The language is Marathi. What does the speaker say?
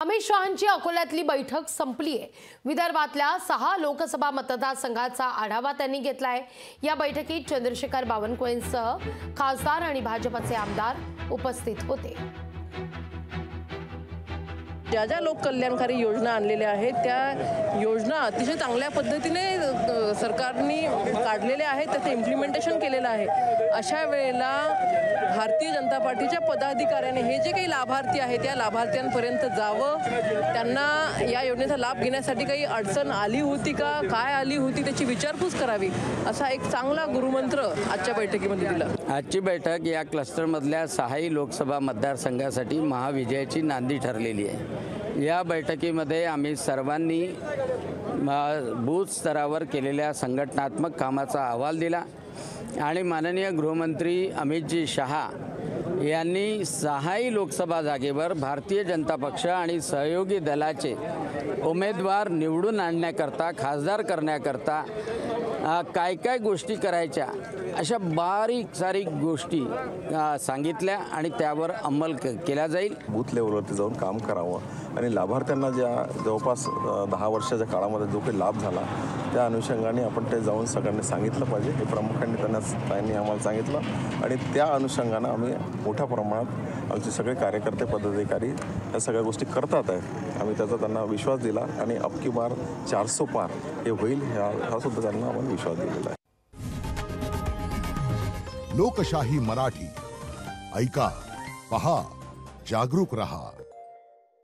अमित शहांची अकोल्यातली बैठक संपली आहे। विदर्भातल्या 6 लोकसभा मतदारसंघाचा आढावा त्यांनी घेतलाय। या बैठकीत चंद्रशेखर बावनकुळेंसह खासदार आणि भाजपचे आमदार उपस्थित होते। ज्या ज्या लोक कल्याणकारी योजना आणलेल्या आहेत त्या योजना अतिशय चांगल्या पद्धतीने सरकारने काढलेल्या आहेत, त्याचं इम्प्लिमेंटेशन केलेलं आहे। अशा वेळेला भारतीय जनता पार्टीच्या पदाधिकाऱ्यांनी हे जे काही लाभार्थी आहेत त्या लाभार्थ्यांपर्यंत जावं, त्यांना या योजनेचा लाभ घेण्यासाठी काही अडचण आली होती का, काय आली होती त्याची विचारपूस करावी, असा एक चांगला गुरुमंत्र आजच्या बैठकीमध्ये दिला। आजची बैठक या क्लस्टरमधल्या 6 लोकसभा मतदारसंघासाठी महाविजयाची नांदी ठरलेली आहे। या बैठकीमध्ये आम्ही सर्वांनी बूथ स्तरावर केलेल्या संघटनात्मक कामाचा अहवाल दिला आणि माननीय गृहमंत्री अमितजी शहा यांनी 6 लोकसभा जागेवर भारतीय जनता पक्ष आणि सहयोगी दलाचे उमेदवार निवडून आणण्याकरता, खासदार करण्याकरता काय काय गोष्टी करायच्या अशा बारीक सारीक गोष्टी सांगितल्या आणि त्यावर अंमल केला जाईल। बूथ लेवलवरती जाऊन काम करावं आणि लाभार्थ्यांना ज्या जवळपास 10 वर्षाच्या काळामध्ये जो काही लाभ झाला त्या अनुषंगाने आपण ते जाऊन सगळ्यांनी सांगितलं पाहिजे। हे प्रामुख्याने त्यांनी आम्हाला सांगितलं आणि त्या अनुषंगानं आम्ही मोठ्या प्रमाणात आमचे सगळे कार्यकर्ते पदाधिकारी या सगळ्या गोष्टी करतात आहेत। आम्ही त्याचा त्यांना विश्वास दिला आणि अब की बार 400 पार हे होईल हा सुद्धा त्यांना आम्हाला विश्वास दिलेला आहे। लोकशाही मराठी ऐका, पहा, जागरूक रहा।